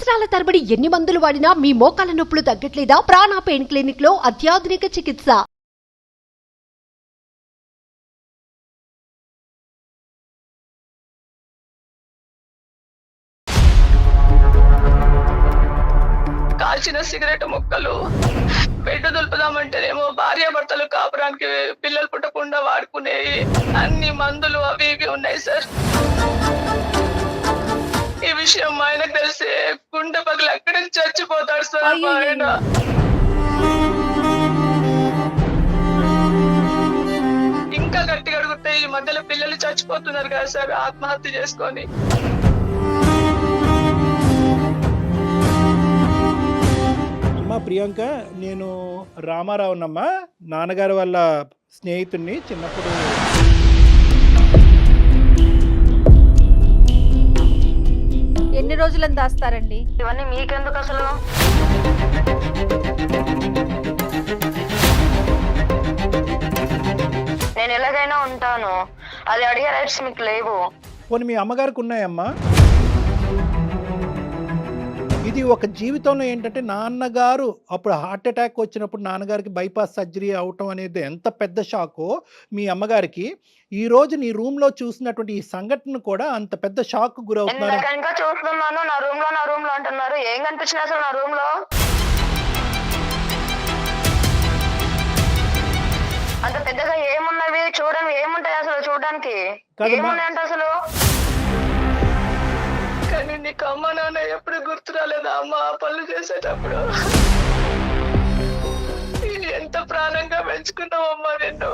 సంవత్సరాల తరబడి ఎన్ని మందులు వాడినా మీ మోకాల నొప్పులు తగ్గట్లేదా? ప్రాణ పెయిన్ క్లినిక్ లో అత్యాధునిక చికిత్స. కాల్చిన సిగరెట్ ముక్కలు బెడ్ దులుపుదామంటేనేమో భార్యాభర్తలు కాపురానికి పిల్లలు పుట్టకుండా వాడుకునేవి అన్ని మందులు అవి ఇవి ఉన్నాయి సార్. ఈ విషయం మా ఆయనకు తెలిసి గుండె పగలు అక్కడే చచ్చిపోతాడు సార్ మా ఆయన. ఇంకా గట్టిగా అడిగితే ఈ మధ్యలో పిల్లలు చచ్చిపోతున్నారు కదా సార్ ఆత్మహత్య చేసుకొని. ప్రియాంక, నేను రామారావునమ్మా, నాన్నగారు వాళ్ళ స్నేహితుడిని. చిన్నప్పుడు ఎన్ని రోజులని దాస్తారండి ఇవన్నీ మీకెందుకు అసలు? నేను ఎలాగైనా ఉంటాను, అది అడిగే రైట్స్ మీకు లేవు. పోనీ మీ అమ్మగారికి ఉన్నాయమ్మా? ఇది ఒక జీవితంలో ఏంటంటే, నాన్నగారు అప్పుడు హార్ట్ అటాక్ వచ్చినప్పుడు నాన్నగారికి బైపాస్ సర్జరీ అవటం అనేది ఎంత పెద్ద షాకో, మీ అమ్మగారికి ఈ రోజు నీ రూమ్ లో చూసినటువంటి ఈ సంఘటన కూడా అంత పెద్ద షాక్ గురవుతున్నారు. ఇంకా చూస్తున్నాను, నా రూమ్ లో అంటున్నారు. ఏం కనిపించింది అసలు నా రూమ్ లో? అంత పెద్దగా ఏమున్నవి చూడండి, ఏముంటాయి అసలు చూడడానికి? ఏమున్నాయంట అసలు? కానీ నీకు అమ్మ నాన్న ఎప్పుడు గుర్తు రాలేదా అమ్మ ఆ పనులు చేసేటప్పుడు? ఎంత ప్రాణంగా పెంచుకున్నావమ్మా నిన్ను.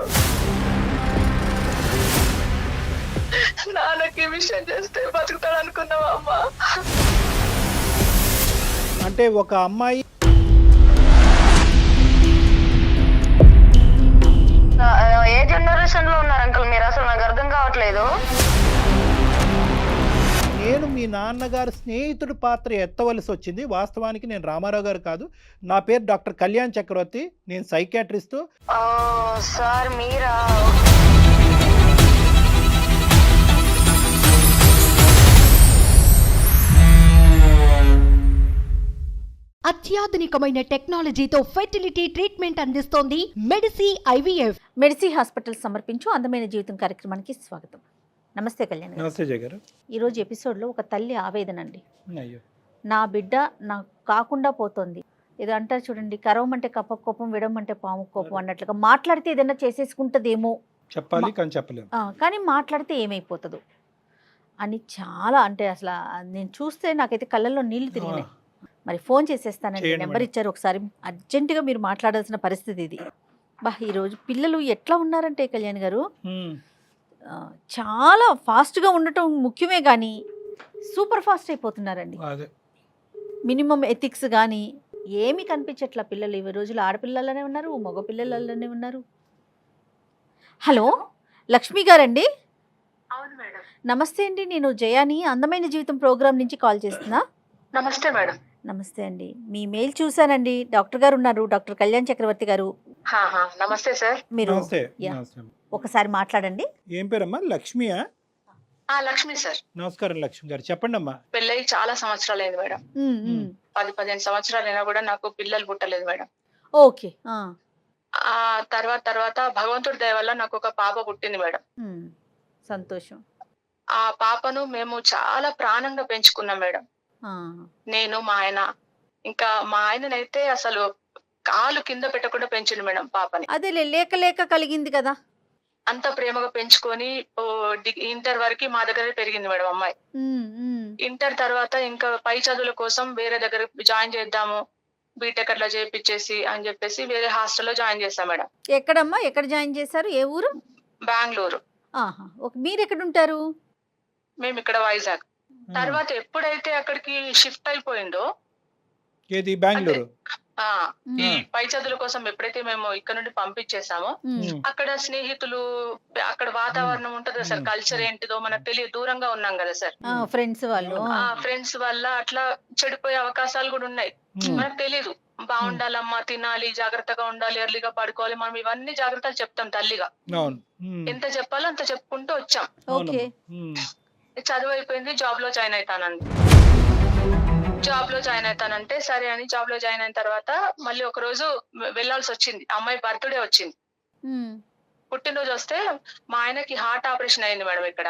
నాన్నకి విషయం చేస్తే బతుకుతాడు అనుకున్నావా అమ్మా? అంటే ఒక అమ్మాయి ఏ జనరేషన్ లో ఉన్నారు అంకుల్ మీరు? అసలు నాకు అర్థం కావట్లేదు. నేను మీ నాన్నగారు స్నేహితుడి పాత్ర ఎత్తవలసి వచ్చింది. వాస్తవానికి నేను రామారావు గారు కాదు, నా పేరు డాక్టర్ కళ్యాణ్ చక్రవర్తి, నేను సైకాట్రిస్టు. సార్ మీరా? అత్యాధునికమైన టెక్నాలజీతో ఫెర్టిలిటీ ట్రీట్మెంట్ అందిస్తోంది మెడిసి ఐవీఎఫ్. మెడిసి హాస్పిటల్ సమర్పించు అందమైన జీవితం కార్యక్రమానికి స్వాగతం. నమస్తే కళ్యాణ్ గారు. నమస్తే జయ గారు. ఈరోజు ఎపిసోడ్లో ఒక తల్లి ఆవేదన అండి. అయ్యో, నా బిడ్డ నాకు కాకుండా పోతుంది. ఏదో అంటారు చూడండి, కరవమంటే కప్ప కోపం, విడమంటే పాము కోపం అన్నట్లుగా మాట్లాడితే ఏదైనా చేసేసుకుంటుందేమో, చెప్పాలి కానీ చెప్పలేము, కానీ మాట్లాడితే ఏమైపోతుందో అని చాలా, అంటే అసలు నేను చూస్తే నాకైతే కళ్ళల్లో నీళ్లు తిరిగినాయి. మరి ఫోన్ చేసేస్తానండి, నెంబర్ ఇచ్చారు, ఒకసారి అర్జెంటుగా మీరు మాట్లాడాల్సిన పరిస్థితి ఇది. ఈరోజు పిల్లలు ఎట్లా ఉన్నారంటే కళ్యాణ్ గారు, చాలా ఫాస్ట్గా ఉండటం ముఖ్యమే కానీ సూపర్ ఫాస్ట్ అయిపోతున్నారండి. మినిమం ఎథిక్స్ కానీ ఏమీ కనిపించట్లా. పిల్లలు ఈ రోజులు ఆడపిల్లలనే ఉన్నారు, మగ పిల్లలనే ఉన్నారు. హలో, లక్ష్మి గారండి? అవును మేడం. నమస్తే అండి, నేను జయాని అందమైన జీవితం ప్రోగ్రామ్ నుంచి కాల్ చేస్తున్నా. నమస్తే మేడం. నమస్తే అండి, మీ మెయిల్ చూసానండి. డాక్టర్ గారు ఉన్నారు, డాక్టర్ కళ్యాణ్ చక్రవర్తి గారు. నమస్తే సార్. మీరు ఒకసారి మాట్లాడండి. ఏం పేరమ్మా? లక్ష్మియా? లక్ష్మి సార్. నమస్కారం లక్ష్మి గారు, చెప్పండి అమ్మా. పెళ్ళై చాలా సంవత్సరాలు అయింది మేడం. 10-15 సంవత్సరాలు అయినా కూడా నాకు పిల్లలు పుట్టలేదు మేడం. ఓకే. ఆ తర్వాత భగవంతుడి దయ వల్ల నాకు ఒక పాప పుట్టింది మేడం. సంతోషం. ఆ పాపను మేము చాలా ప్రాణంగా పెంచుకున్నాం మేడం. నేను, మా ఆయన, ఇంకా మా ఆయననైతే అసలు కాలు కింద పెట్టకుండా పెంచిండు మేడం పాపని. అదే లేక లేక కలిగింది కదా, అంత ప్రేమగా పెంచుకొని ఇంటర్ వరకు మా దగ్గర పెరిగింది మేడం అమ్మాయి. ఇంటర్ తర్వాత ఇంకా పై చదువుల కోసం వేరే దగ్గర జాయిన్ చేద్దాము, బీటెక్ అట్లా చేయించేసి అని చెప్పేసి వేరే హాస్టల్లో జాయిన్ చేస్తాం మేడం. ఎక్కడమ్మా, ఎక్కడ జాయిన్ చేశారు? ఏ ఊరు? బెంగళూరు. మీరు ఎక్కడ ఉంటారు? మేము ఇక్కడ వైజాగ్. తర్వాత ఎప్పుడైతే అక్కడికి షిఫ్ట్ అయిపోయిందో, ఏది బెంగళూరు, ఈ పై చదువుల కోసం ఎప్పుడైతే మేము ఇక్కడ నుండి పంపించేసామో, అక్కడ స్నేహితులు, అక్కడ వాతావరణం ఉంటది కదా సార్, కల్చర్ ఏంటిదో మనకు తెలియదు, దూరంగా ఉన్నాం కదా సార్. ఫ్రెండ్స్ వాళ్ళు, ఫ్రెండ్స్ వల్ల అట్లా చెడిపోయే అవకాశాలు కూడా ఉన్నాయి. మనకు తెలియదు, బాగుండాలమ్మా, తినాలి, జాగ్రత్తగా ఉండాలి, ఎర్లీగా పడుకోవాలి, మనం ఇవన్నీ జాగ్రత్తలు చెప్తాం తల్లిగా. ఎంత చెప్పాలో అంత చెప్పుకుంటూ వచ్చాం. చదువు అయిపోయింది, జాబ్ లో జాయిన్ అవుతానండి. జాబ్ లో జాయిన్ అవుతానంటే సరే అని జాబ్ లో జాయిన్ అయిన తర్వాత మళ్ళీ ఒక రోజు వెళ్ళాల్సి వచ్చింది. అమ్మాయి బర్త్డే వచ్చింది. పుట్టినరోజు వస్తే మా ఆయనకి హార్ట్ ఆపరేషన్ అయింది మేడం ఇక్కడ.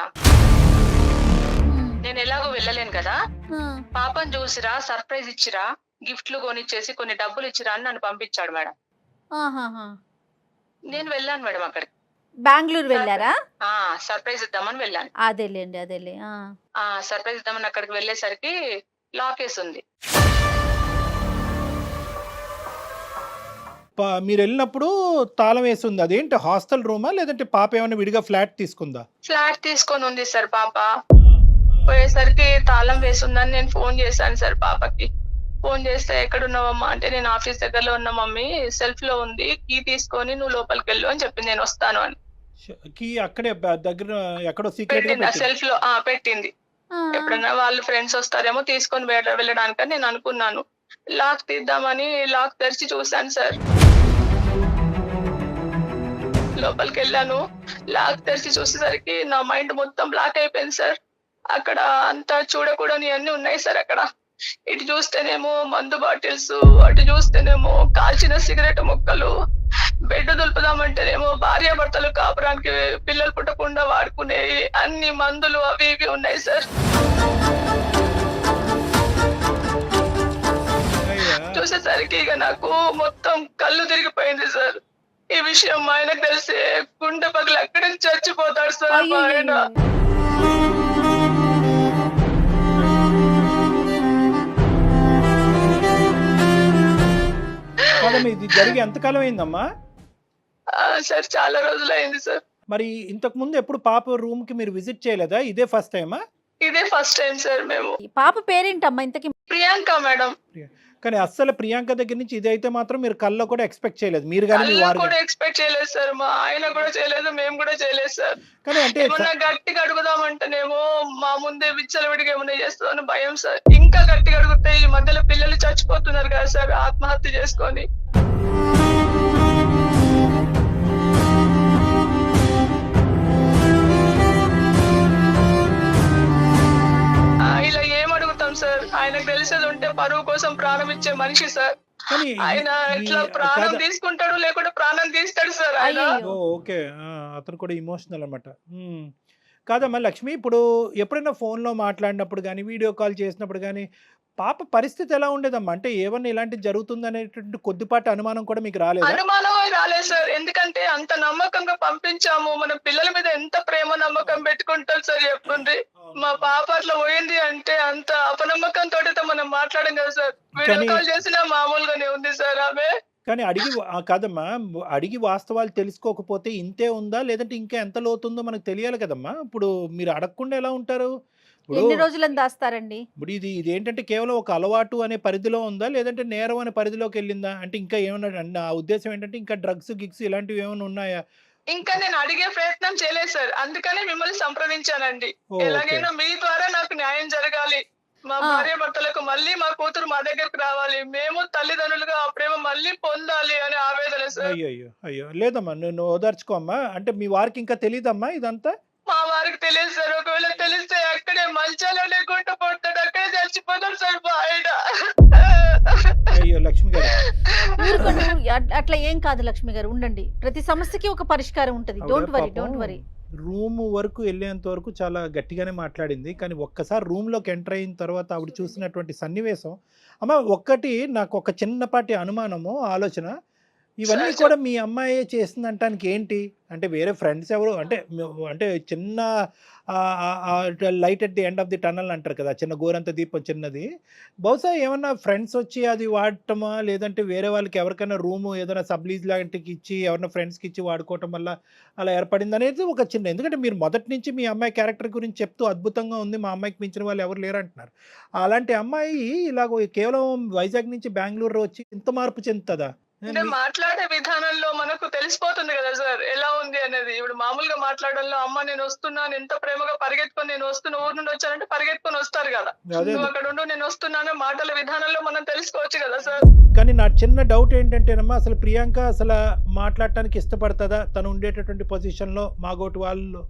నేను ఎలాగో వెళ్ళలేను కదా, పాపని చూసిరా, సర్ప్రైజ్ ఇచ్చిరా, గిఫ్ట్లు కొనిచ్చేసి కొన్ని డబ్బులు ఇచ్చిరా అని నన్ను పంపించాడు మేడం. నేను వెళ్ళాను మేడం అక్కడికి. బెంగళూరు వెళ్ళారా? సర్ప్రైజ్ ఇద్దామని వెళ్ళాను. అదేలే. సర్ప్రైజ్ ఇద్దామని అక్కడికి వెళ్ళేసరికి లాక్ వేసి ఉంది. మీరు వెళ్ళినప్పుడు తాళం వేసి ఉంది. అదేంటి హాస్టల్ రూమా లేదంటే పాప ఏమైనా విడిగా ఫ్లాట్ తీసుకుందా? ఫ్లాట్ తీసుకొని ఉంది సార్ పాప. పోయేసరికి తాళం వేసిందని నేను ఫోన్ చేశాను సార్ పాపకి. ఫోన్ చేస్తే ఎక్కడున్నావమ్మా అంటే నేను ఆఫీస్ దగ్గరలో ఉన్న మమ్మీ, సెల్ఫ్ లో ఉంది, కీ తీసుకొని నువ్వు లోపలికి వెళ్ళు అని చెప్పింది. నేను వస్తాను అని. కీ అక్కడే దగ్గర ఎక్కడో సీక్రెట్ సెల్ఫ్ లో పెట్టింది. ఎప్పుడన్నా వాళ్ళు ఫ్రెండ్స్ వస్తారేమో తీసుకొని వెళ్ళడానికని నేను అనుకున్నాను. లాక్ తీద్దామని లాక్ తెరిచి చూశాను సార్. లోపలికి వెళ్ళాను. లాక్ తెరిచి చూసేసరికి నా మైండ్ మొత్తం బ్లాక్ అయిపోయింది సార్. అక్కడ అంతా చూడకూడని అన్ని ఉన్నాయి సార్. అక్కడ ఇటు చూస్తేనేమో మందు బాటిల్స్, అటు చూస్తేనేమో కాల్చిన సిగరెట్ ముక్కలు, బెడ్ దులుపుదామంటేనేమో భార్యాభర్తలు కాపురానికి పిల్లలు పుట్టకుండా వాడుకునే అన్ని మందులు అవి ఇవి ఉన్నాయి సార్. చూసేసరికి ఇక నాకు మొత్తం కళ్ళు తిరిగిపోయింది సార్. ఈ విషయం మా ఆయనకు తెలిసి గుండె పగలు అక్కడి నుంచి చచ్చిపోతాడు సార్ మా ఆయన. ఇది జరిగి ఎంతకాలం అయిందమ్మా? సార్ చాలా రోజులు అయింది సార్. మరి ఇంతకు ముందు ఎప్పుడు పాప రూమ్ కి మీరు విజిట్ చేయలేదా? ఇదే ఫస్ట్ టైమా? ఇదే ఫస్ట్ టైం సార్. మేము పాప పేరేంటమ్మా ఇంతకి? ప్రియాంక మేడం. కానీ అస్సలు ప్రియాంక దగ్గర నుంచి ఇది అయితే మాత్రం మీరు కల్లో కూడా ఎక్స్పెక్ట్ చేయలేదు. మీరు కానీ కూడా ఎక్స్పెక్ట్ చేయలేదు సార్. మా ఆయన కూడా చేయలేదు, మేము కూడా చేయలేదు సార్. కానీ అంటే ఏమన్నా గట్టిగా అడుగుదామంటేనేమో మా ముందే విచ్చలవిడిగా ఏమన్నా చేస్తుందని భయం సార్. ఇంకా గట్టిగా అడిగితే ఈ మధ్యలో పిల్లలు చచ్చిపోతున్నారు కదా సార్ ఆత్మహత్య చేసుకొని. ఇలా ఏం అడుగుతాం సార్? ఆయనకు తెలిసేది ఉంటే పరువు కోసం ప్రాణం ఇచ్చే మనిషి సార్. ఆయన ఇట్లా ప్రాణం తీసుకుంటాడు, లేకుంటే ప్రాణం తీస్తాడు సార్ ఆయన. ఓకే, అతను కూడా ఇమోషనల్ అన్నమాట. కాదమ్మా లక్ష్మి, ఇప్పుడు ఎప్పుడైనా ఫోన్లో మాట్లాడినప్పుడు కానీ వీడియో కాల్ చేసినప్పుడు కానీ పాప పరిస్థితి ఎలా ఉండేదమ్మా? అంటే ఏమన్నా ఇలాంటి జరుగుతుంది అనేటువంటి కొద్దిపాటి అనుమానం కూడా మీకు రాలేదు? అనుమానం రాలేదు సార్. ఎందుకంటే అంత నమ్మకంగా పంపించాము. మన పిల్లల మీద ఎంత ప్రేమ నమ్మకం పెట్టుకుంటారు సార్ చెప్పండి. మా పాప అట్లా పోయింది అంటే అంత అపనమ్మకంతో మనం మాట్లాడం కదా సార్. వీడియో కాల్ చేసినా మామూలుగానే ఉంది సార్ ఆమె. కానీ కాదమ్మా, అడిగి వాస్తవాలు తెలుసుకోకపోతే ఇంతే ఉందా లేదంటే ఇంకా ఎంత లోతుందో మనకు తెలియాలి కదమ్మా. ఇప్పుడు మీరు అడగకుండా ఎలా ఉంటారు? ఎన్ని రోజులని దాస్తారండి? ఇప్పుడు ఇది ఏంటంటే కేవలం ఒక అలవాటు అనే పరిధిలో ఉందా లేదంటే నేరం అనే పరిధిలోకి వెళ్ళిందా? అంటే ఇంకా ఏమన్నా, నా ఉద్దేశం ఏంటంటే ఇంకా డ్రగ్స్ గిగ్స్ ఇలాంటివి ఏమైనా ఉన్నాయా? ఇంకా నేను అడిగే ప్రయత్నం చేయలేదు సార్. అందుకనే మిమ్మల్ని సంప్రదించానండి. ఎలాగైనా మీ ద్వారా నాకు న్యాయం జరగాలి. మా భార్య భర్తలకు మళ్ళీ మా కూతురు మా దగ్గరకు రావాలి. మేము తల్లిదండ్రులుగా ఆ ప్రేమ మళ్ళీ పొందాలి అనే ఆవేదన సార్. అయ్యో లేదమ్మా, నువ్వు ఓదార్చుకోమ్మా. అంటే మీ వారికి ఇంకా తెలియదమ్మా ఇదంతా? మా వారికి తెలియదు సార్. ఒకవేళ తెలిస్తే అక్కడే మంచాలనే గుంట పడతాడు, అక్కడే చచ్చిపోతాడు సార్ మా ఆయన. అయ్యో లక్ష్మి గారు, అట్లా ఏం కాదు లక్ష్మి గారు, ఉండండి. ప్రతి సమస్యకి ఒక పరిష్కారం ఉంటుంది. Don't worry. రూమ్ వరకు వెళ్ళేంత వరకు చాలా గట్టిగానే మాట్లాడింది. కానీ ఒక్కసారి రూమ్లోకి ఎంటర్ అయిన తర్వాత ఆవిడ చూసినటువంటి సన్నివేశం, అమ్మ ఒక్కటి నాకు ఒక చిన్నపాటి అనుమానము, ఆలోచన. ఇవన్నీ కూడా మీ అమ్మాయే చేసిందంటానికి ఏంటి? అంటే వేరే ఫ్రెండ్స్ ఎవరు అంటే చిన్న light at the end of the tunnel అంటారు కదా, చిన్న గోరంత దీపం చిన్నది. బహుశా ఏమన్నా ఫ్రెండ్స్ వచ్చి అది వాడటమా లేదంటే వేరే వాళ్ళకి ఎవరికైనా రూము ఏదైనా సబ్లీజ్ లాంటికి ఇచ్చి ఎవరైనా ఫ్రెండ్స్కి ఇచ్చి వాడుకోవటం వల్ల అలా ఏర్పడింది అనేది ఒక చిన్న. ఎందుకంటే మీరు మొదటి నుంచి మీ అమ్మాయి క్యారెక్టర్ గురించి చెప్తూ అద్భుతంగా ఉంది, మా అమ్మాయికి మించిన వాళ్ళు ఎవరు లేరు అంటున్నారు. అలాంటి అమ్మాయి ఇలాగ కేవలం వైజాగ్ నుంచి బెంగళూరు వచ్చి ఇంత మార్పు చెందుతుందా? అంటే మాట్లాడే విధానంలో మనకు తెలిసిపోతుంది కదా సార్ ఎలా ఉంది అనేది. ఇప్పుడు మామూలుగా మాట్లాడడంలో అమ్మ నేను వస్తున్నాను, ఎంత ప్రేమగా పరిగెత్తుకొని నేను వస్తున్నా, ఊరు నుండి వచ్చానంటే పరిగెత్తుకొని వస్తారు కదా, నువ్వు అక్కడ ఉండు నేను వస్తున్నాను మాటల విధానంలో మనం తెలుసుకోవచ్చు కదా సార్. కానీ నా చిన్న డౌట్ ఏంటంటేనమ్మా, అసలు ప్రియాంక అసలు మాట్లాడటానికి ఇష్టపడుతుందా? తను ఉండేటటువంటి పొజిషన్లో మాగోటి వాళ్ళు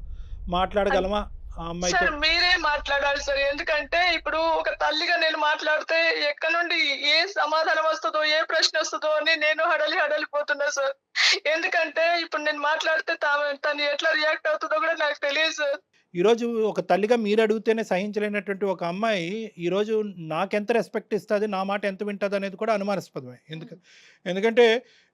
మాట్లాడగలమా ఆ అమ్మాయితో సార్ మీరే మాట్లాడాలి సార్. ఎందుకంటే ఇప్పుడు ఒక తల్లిగా నేను మాట్లాడితే ఎక్కడి నుండి ఏ సమాధానం వస్తుందో, ఏ ప్రశ్న వస్తుందో అని నేను హడలిపోతున్నా సార్. ఎందుకంటే ఇప్పుడు నేను మాట్లాడితే తను ఎట్లా రియాక్ట్ అవుతుందో కూడా నాకు తెలియదు సార్. ఈరోజు ఒక తల్లిగా మీరు అడిగితేనే సహించలేనటువంటి ఒక అమ్మాయి ఈరోజు నాకెంత రెస్పెక్ట్ ఇస్తుంది, నా మాట ఎంత వింటుంది అనేది కూడా అనుమానాస్పదమే. ఎందుకంటే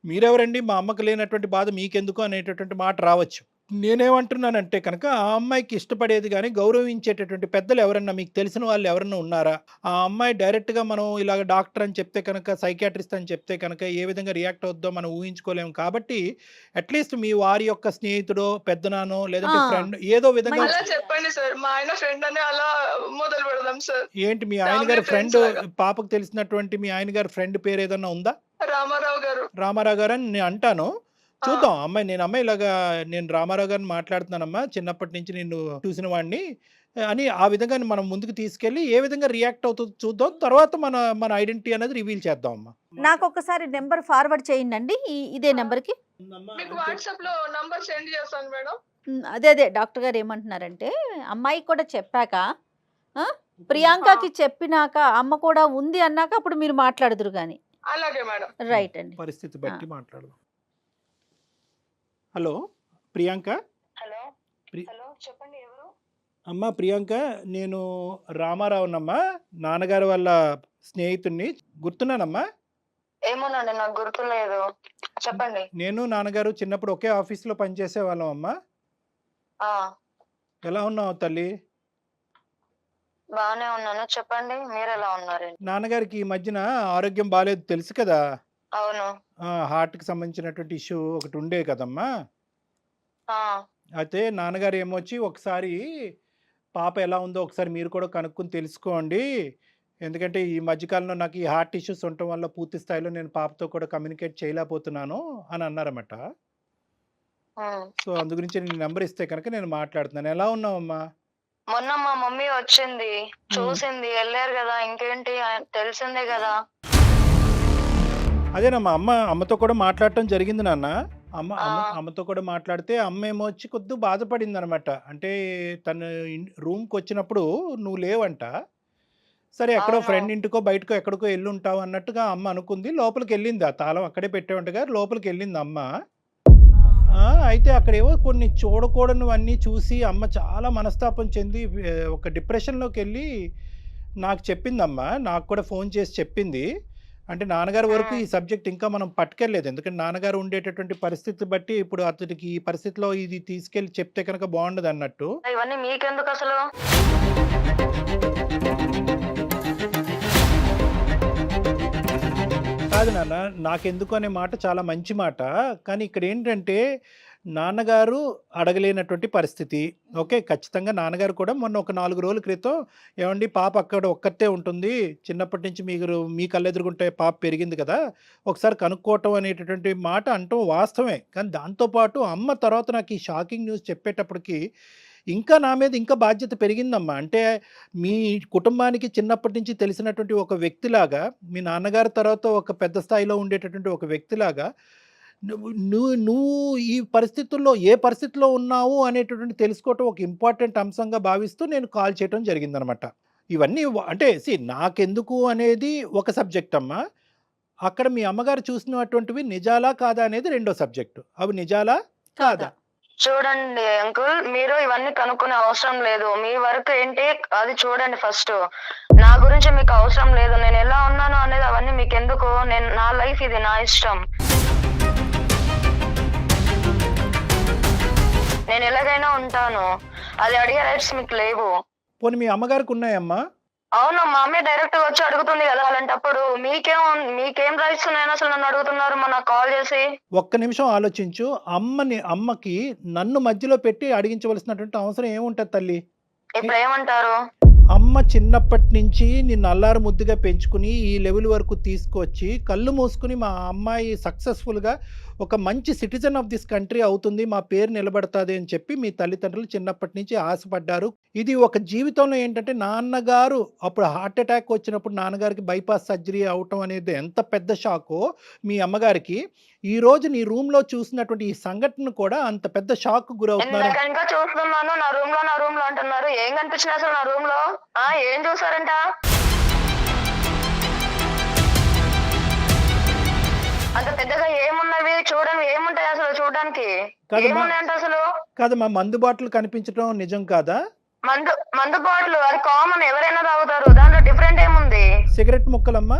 మీరెవరండి, మా అమ్మకు లేనటువంటి బాధ మీకెందుకు అనేటటువంటి మాట రావచ్చు. నేనేమంటున్నానంటే కనుక ఆ అమ్మాయికి ఇష్టపడేది కానీ గౌరవించేటటువంటి పెద్దలు ఎవరన్నా మీకు తెలిసిన వాళ్ళు ఎవరన్నా ఉన్నారా? ఆ అమ్మాయి డైరెక్ట్గా మనం ఇలాగ డాక్టర్ అని చెప్తే కనుక, సైకాట్రిస్ట్ అని చెప్తే కనుక ఏ విధంగా రియాక్ట్ అవుద్దో మనం ఊహించుకోలేము. కాబట్టి అట్లీస్ట్ మీ వారి యొక్క స్నేహితుడో, పెద్దనానో, లేదంటే ఫ్రెండ్ ఏదో విధంగా అలా చెప్పండి సార్. మా ఆయన ఫ్రెండ్ అని అలా మొదలు పెడదాం సార్. ఏంటి మీ ఆయన గారి ఫ్రెండ్, పాపకు తెలిసినటువంటి మీ ఆయన గారి ఫ్రెండ్ పేరు ఏదన్నా ఉందా? రామారావు గారు. రామారావు గారు అని నేను అంటాను. చూద్దాం అమ్మాయి, అమ్మాయి ఇలాగా నేను రామారావు గారిని మాట్లాడుతున్నానమ్మా, చిన్నప్పటి నుంచి నిన్ను చూసిన వాడిని అని ఆ విధంగా మనం ముందుకు తీసుకెళ్ళి ఏ విధంగా రియాక్ట్ అవుతుందో చూద్దాం. తర్వాత మన ఐడెంటిటీ అనేది రివీల్ చేద్దాం అమ్మా. నాకు ఒకసారి నెంబర్ ఫార్వర్డ్ చేయండి ఇదే నెంబర్కి. మీకు వాట్సాప్ లో నంబర్ సెండ్ చేస్తాను మేడం. అదే డాక్టర్ గారు ఏమంటున్నారంటే అమ్మాయికి కూడా చెప్పాక ప్రియాంకకి చెప్పినాక అమ్మ కూడా ఉంది అన్నాక అప్పుడు మీరు మాట్లాడుదురు కానీ. అలాగే మేడం. రైట్ అండి. పరిస్థితి బట్టి మాట్లాడదాం. హలో ప్రియాంక. హలో హలో చెప్పండి ఎవరు? అమ్మా ప్రియాంక, నేను రామారావునమ్మా, నాన్నగారు వాళ్ళ స్నేహితుడిని. గుర్తున్నానమ్మా? ఏమోనండి నాకు గుర్తులేదు. చెప్పండి. నేను నాన్నగారు చిన్నప్పుడు ఒకే ఆఫీస్లో పనిచేసే వాళ్ళం అమ్మా. ఎలా ఉన్నావు తల్లి? బానే ఉన్నాను. చెప్పండి మీరు ఎలా ఉన్నారు? నాన్నగారికి ఈ మధ్యన ఆరోగ్యం బాగాలేదు తెలుసు కదా. అవును. హార్ట్కి సంబంధించినటువంటి ఇష్యూ ఒకటి ఉండే కదమ్మా. అయితే నాన్నగారు ఏమొచ్చి ఒకసారి పాప ఎలా ఉందో ఒకసారి మీరు కూడా కనుక్కొని తెలుసుకోండి, ఎందుకంటే ఈ మధ్యకాలంలో నాకు ఈ హార్ట్ ఇష్యూస్ ఉండటం వల్ల పూర్తి స్థాయిలో నేను పాపతో కూడా కమ్యూనికేట్ చేయలేకపోతున్నాను అని అన్నారన్నమాట. సో అందు గురించి నేను నెంబర్ ఇస్తే కనుక నేను మాట్లాడుతున్నాను. ఎలా ఉన్నావమ్మా? మొన్న మా మమ్మీ వచ్చింది, చూసింది, వెళ్ళారు కదా, ఇంకేంటి తెలిసిందే కదా. అదేనమ్మా, అమ్మతో కూడా మాట్లాడటం జరిగింది నాన్న. అమ్మతో కూడా మాట్లాడితే అమ్మ ఏమో వచ్చి కొద్దిగా బాధపడింది అనమాట. అంటే తను రూమ్కి వచ్చినప్పుడు నువ్వు లేవంట. సరే ఎక్కడో ఫ్రెండ్ ఇంటికో బయటకో ఎక్కడికో వెళ్ళి ఉంటావు అన్నట్టుగా అమ్మ అనుకుంది. లోపలికి వెళ్ళింది, ఆ తాళం అక్కడే పెట్టేవంటగా లోపలికి వెళ్ళింది అమ్మ. అయితే అక్కడేవో కొన్ని చూడకూడనివన్నీ చూసి అమ్మ చాలా మనస్తాపం చెంది ఒక డిప్రెషన్లోకి వెళ్ళి నాకు చెప్పిందమ్మ. నాకు కూడా ఫోన్ చేసి చెప్పింది. అంటే నాన్నగారి వరకు ఈ సబ్జెక్ట్ ఇంకా మనం పట్టుకెళ్ళలేదు, ఎందుకంటే నాన్నగారు ఉండేటటువంటి పరిస్థితి బట్టి ఇప్పుడు అతనికి ఈ పరిస్థితిలో ఇది తీసుకెళ్ళి చెప్తే కనుక బాగుండదు అన్నట్టు. ఇవన్నీ మీకెందుకు అసలు? కాదు నాన్న, నాకెందుకు అనే మాట చాలా మంచి మాట. కానీ ఇక్కడ ఏంటంటే నాన్నగారు అడగలేనటువంటి పరిస్థితి. ఓకే, ఖచ్చితంగా నాన్నగారు కూడా మొన్న ఒక 4 రోజుల క్రితం ఏమండి పాప అక్కడ ఒక్కతే ఉంటుంది, చిన్నప్పటి నుంచి మీరు మీ కళ్ళెదురుగుంటే పాప పెరిగింది కదా, ఒకసారి కనుక్కోవటం అనేటటువంటి మాట అంటాం వాస్తవమే. కానీ దాంతోపాటు అమ్మ తర్వాత నాకు ఈ షాకింగ్ న్యూస్ చెప్పేటప్పటికి ఇంకా నా మీద ఇంకా బాధ్యత పెరిగిందమ్మా. అంటే మీ కుటుంబానికి చిన్నప్పటి నుంచి తెలిసినటువంటి ఒక వ్యక్తిలాగా, మీ నాన్నగారి తర్వాత ఒక పెద్ద స్థాయిలో ఉండేటటువంటి ఒక వ్యక్తిలాగా నువ్వు ఈ పరిస్థితుల్లో ఏ పరిస్థితిలో ఉన్నావు అనేటటువంటి తెలుసుకోవటం ఒక ఇంపార్టెంట్ అంశంగా భావిస్తూ నేను కాల్ చేయటం జరిగిందనమాట. ఇవన్నీ అంటే నాకెందుకు అనేది ఒక సబ్జెక్ట్ అమ్మా. అక్కడ మీ అమ్మగారు చూసినటువంటివి నిజాలా కాదా అనేది రెండో సబ్జెక్టు. అవి నిజాలా కాదా? చూడండి అంకుల్, మీరు ఇవన్నీ కనుక్కునే అవసరం లేదు. మీ వర్క్ ఏంటి అది చూడండి ఫస్ట్. నా గురించి మీకు అవసరం లేదు. నేను ఎలా ఉన్నాను అనేది అవన్నీ మీకు ఎందుకు? నా లైఫ్ ఇది, నా ఇష్టం. నేను ఎలాగైనా ఉంటాను, అది అడిగే రైట్స్ మీకు లేవు. పోనీ మీ అమ్మగారికి ఉన్నాయమ్మా? అవును, మా అమ్మే డైరెక్ట్ వచ్చి అడుగుతుంది కదా. అలాంటప్పుడు మీకేం రైట్స్ ఉన్నాయని అసలు నన్ను అడుగుతున్నారు నాకు కాల్ చేసి? ఒక్క నిమిషం ఆలోచించు. అమ్మకి నన్ను మధ్యలో పెట్టి అడిగించవలసినటువంటి అవసరం ఏముంటది తల్లి? ఇప్పుడు ఏమంటారు? అమ్మ చిన్నప్పటి నుంచి నిన్ను అల్లారు ముద్దుగా పెంచుకుని ఈ లెవెల్ వరకు తీసుకొచ్చి కళ్ళు మూసుకుని మా అమ్మాయి సక్సెస్ఫుల్గా ఒక మంచి సిటిజన్ ఆఫ్ దిస్ కంట్రీ అవుతుంది, మా పేరు నిలబడుతుంది అని చెప్పి మీ తల్లిదండ్రులు చిన్నప్పటి నుంచి ఆశపడ్డారు. ఇది ఒక జీవితంలో ఏంటంటే నాన్నగారు అప్పుడు హార్ట్ అటాక్ వచ్చినప్పుడు నాన్నగారికి బైపాస్ సర్జరీ అవటం అనేది ఎంత పెద్ద షాకో మీ అమ్మగారికి, ఈ రోజు నీ రూమ్ లో చూసినటువంటి ఈ సంఘటన కూడా అంత పెద్ద షాక్ గురవుతున్నారు. ఇంకా చూస్తున్నాను నా రూమ్ లో అంటున్నారు. ఏం కనిపించింది అసలు నా రూమ్ లో? ఏం చూసారంట? అంత పెద్దగా ఏమున్నవి చూడడం? ఏముంటాయి అసలు చూడడానికి? ఏమున్నాయంట అసలు? కాదమ్మా, మందు బాటిల్ కనిపించడం నిజం కాదా? మందు బాటిల్ అది కామన్, ఎవరైనా తాగుతారు, దాంట్లో డిఫరెంట్ ఏముంది? సిగరెట్ ముక్కలమ్మా?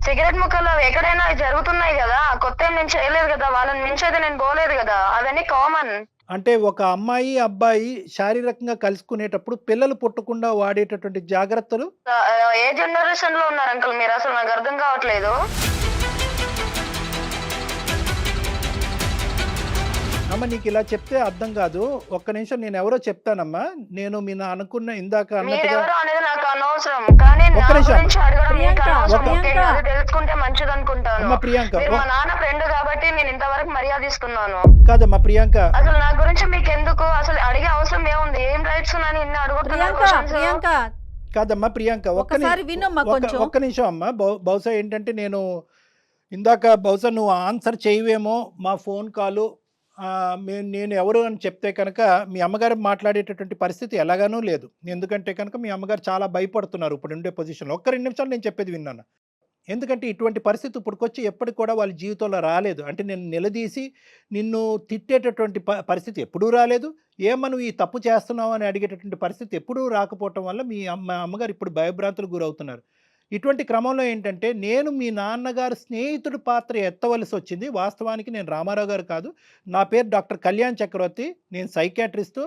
సిగరెట్ ముక్కలు అవి ఎక్కడైనా జరుగుతున్నాయి కదా, కొత్త ఏం నేను చేయలేదు కదా, వాళ్ళని మించి అయితే నేను పోలేదు కదా, అవన్నీ కామన్. అంటే ఒక అమ్మాయి అబ్బాయి శారీరకంగా కలుసుకునేటప్పుడు పిల్లలు పుట్టకుండా వాడేటటువంటి జాగ్రత్తలు ఏ జనరేషన్ లో ఉన్నారు అంకుల్ మీరు? అసలు నాకు అర్థం కావట్లేదు. అమ్మ నీకు ఇలా చెప్తే అర్థం కాదు. ఒక్క నిమిషం, నేను ఎవరో చెప్తానమ్మా. నేను మీ అనుకున్న ఇందాక అన్నట్టుగా అనేది నాకు అనవసరం, కానీ ఒక్క నిమిషం తెలుసుకుంటే మంచిది అనుకుంటాను. అమ్మ ప్రియాంక, మా నాన్న ఫ్రెండ్ కాబట్టి నేను ఇంతవరకు మర్యాద ఇస్తున్నాను. కాదమ్మా ప్రియాంక, అసలు నా గురించి మీకు ఎందుకు అసలు అడిగే అవసరం ఏముంది? ఏం రైట్స్ ఉన్నాయని ఇన్ని అడుగుతున్నాను. కాదమ్మా ప్రియాంక, ఒక్క నిమిషం అమ్మా. బహుశా ఏంటంటే నేను ఇందాక బహుశా నువ్వు ఆన్సర్ చేయవేమో మా ఫోన్ కాలు. నేను ఎవరు అని చెప్తే కనుక మీ అమ్మగారు మాట్లాడేటటువంటి పరిస్థితి ఎలాగానూ లేదు. ఎందుకంటే కనుక మీ అమ్మగారు చాలా భయపడుతున్నారు ఇప్పుడు ఉండే పొజిషన్లో. ఒక్క 2 నిమిషాలు నేను చెప్పేది విన్నాను. ఎందుకంటే ఇటువంటి పరిస్థితి ఇప్పటికొచ్చి ఎప్పటికి కూడా వాళ్ళ జీవితంలో రాలేదు. అంటే నేను నిలదీసి నిన్ను తిట్టేటటువంటి పరిస్థితి ఎప్పుడూ రాలేదు. ఏమో నువ్వు ఈ తప్పు చేస్తున్నావు అని అడిగేటటువంటి పరిస్థితి ఎప్పుడూ రాకపోవటం వల్ల మీ అమ్మగారు ఇప్పుడు భయభ్రాంతులకు గురవుతున్నారు. ఇటువంటి క్రమంలో ఏంటంటే నేను మీ నాన్నగారు స్నేహితుడి పాత్ర ఎత్తవలసి వచ్చింది. వాస్తవానికి నేను రామారావు గారు కాదు, నా పేరు డాక్టర్ కళ్యాణ్ చక్రవర్తి, నేను సైకాట్రిస్టు,